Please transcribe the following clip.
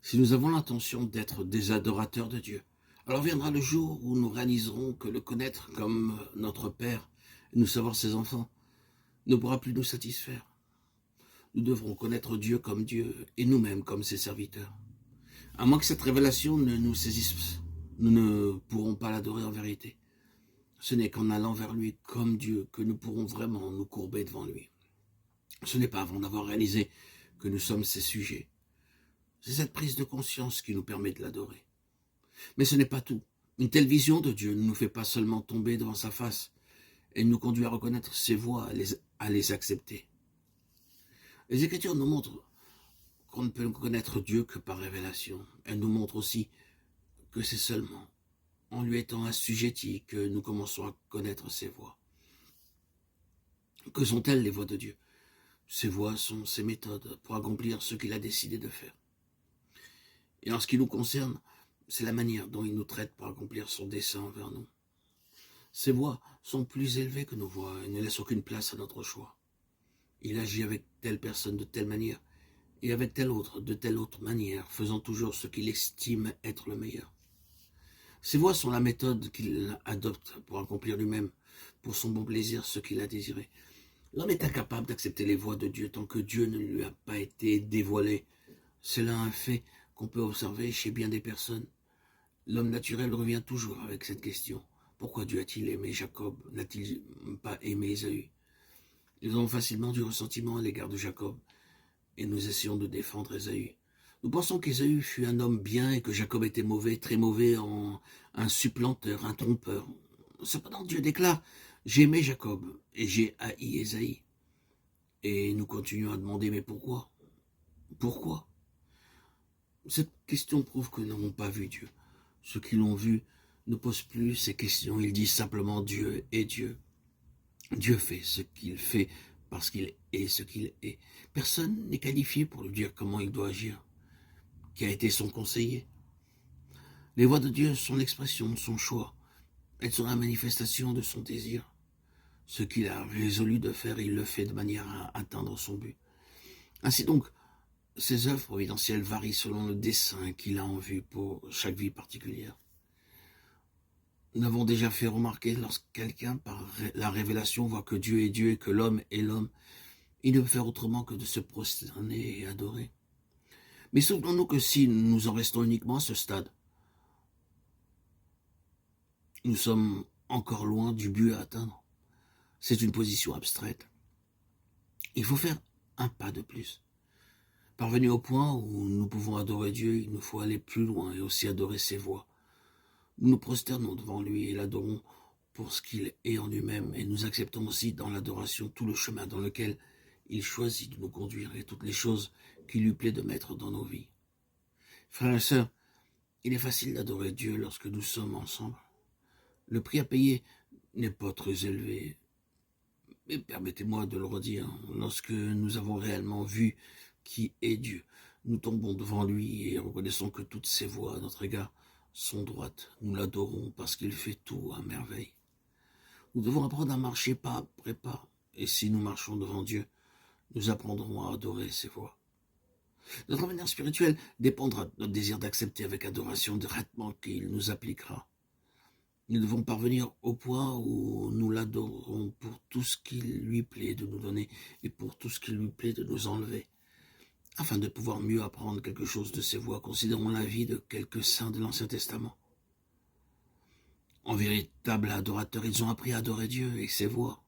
Si nous avons l'intention d'être des adorateurs de Dieu, alors viendra le jour où nous réaliserons que le connaître comme notre Père, et nous savoir ses enfants, ne pourra plus nous satisfaire. Nous devrons connaître Dieu comme Dieu et nous-mêmes comme ses serviteurs. À moins que cette révélation ne nous saisisse, nous ne pourrons pas l'adorer en vérité. Ce n'est qu'en allant vers lui comme Dieu que nous pourrons vraiment nous courber devant lui. Ce n'est pas avant d'avoir réalisé que nous sommes ses sujets. C'est cette prise de conscience qui nous permet de l'adorer. Mais ce n'est pas tout. Une telle vision de Dieu ne nous fait pas seulement tomber devant sa face, elle nous conduit à reconnaître ses voies, à les accepter. Les Écritures nous montrent qu'on ne peut connaître Dieu que par révélation. Elles nous montrent aussi que c'est seulement en lui étant assujettis que nous commençons à connaître ses voies. Que sont-elles les voies de Dieu? Ses voies sont ses méthodes pour accomplir ce qu'il a décidé de faire. Et en ce qui nous concerne, c'est la manière dont il nous traite pour accomplir son dessein envers nous. Ses voies sont plus élevées que nos voies et ne laissent aucune place à notre choix. Il agit avec telle personne de telle manière et avec telle autre de telle autre manière, faisant toujours ce qu'il estime être le meilleur. Ces voies sont la méthode qu'il adopte pour accomplir lui-même, pour son bon plaisir, ce qu'il a désiré. L'homme est incapable d'accepter les voies de Dieu tant que Dieu ne lui a pas été dévoilé. C'est là un fait qu'on peut observer chez bien des personnes. L'homme naturel revient toujours avec cette question. Pourquoi Dieu a-t-il aimé Jacob? N'a-t-il pas aimé Ésaü? Nous avons facilement du ressentiment à l'égard de Jacob, et nous essayons de défendre Ésaü. Nous pensons qu'Ésaü fut un homme bien et que Jacob était mauvais, très mauvais, un supplanteur, un trompeur. Cependant, Dieu déclare « J'ai aimé Jacob et j'ai haï Ésaü ». Et nous continuons à demander « Mais pourquoi? Pourquoi ?» Cette question prouve que nous n'avons pas vu Dieu. Ceux qui l'ont vu ne posent plus ces questions, ils disent simplement Dieu est Dieu. Dieu fait ce qu'il fait parce qu'il est ce qu'il est. Personne n'est qualifié pour lui dire comment il doit agir. Qui a été son conseiller? Les voies de Dieu sont l'expression de son choix. Elles sont la manifestation de son désir. Ce qu'il a résolu de faire, il le fait de manière à atteindre son but. Ainsi donc, ses œuvres providentielles varient selon le dessein qu'il a en vue pour chaque vie particulière. Nous avons déjà fait remarquer, lorsque quelqu'un, par la révélation, voit que Dieu est Dieu et que l'homme est l'homme, il ne peut faire autrement que de se prosterner et adorer. Mais souvenons-nous que si nous en restons uniquement à ce stade, nous sommes encore loin du but à atteindre. C'est une position abstraite. Il faut faire un pas de plus. Parvenu au point où nous pouvons adorer Dieu, il nous faut aller plus loin et aussi adorer ses voies. Nous nous prosternons devant lui et l'adorons pour ce qu'il est en lui-même, et nous acceptons aussi dans l'adoration tout le chemin dans lequel il choisit de nous conduire et toutes les choses qu'il lui plaît de mettre dans nos vies. Frères et sœurs, il est facile d'adorer Dieu lorsque nous sommes ensemble. Le prix à payer n'est pas très élevé, mais permettez-moi de le redire, lorsque nous avons réellement vu qui est Dieu, nous tombons devant lui et reconnaissons que toutes ses voies à notre égard sont droites. Nous l'adorons parce qu'il fait tout à merveille. Nous devons apprendre à marcher pas après pas, et si nous marchons devant Dieu, nous apprendrons à adorer ses voies. Notre avenir spirituel dépendra de notre désir d'accepter avec adoration le traitement qu'il nous appliquera. Nous devons parvenir au point où nous l'adorons pour tout ce qu'il lui plaît de nous donner et pour tout ce qu'il lui plaît de nous enlever. Afin de pouvoir mieux apprendre quelque chose de ses voies, considérons la vie de quelques saints de l'Ancien Testament. En véritable adorateurs, ils ont appris à adorer Dieu et ses voies.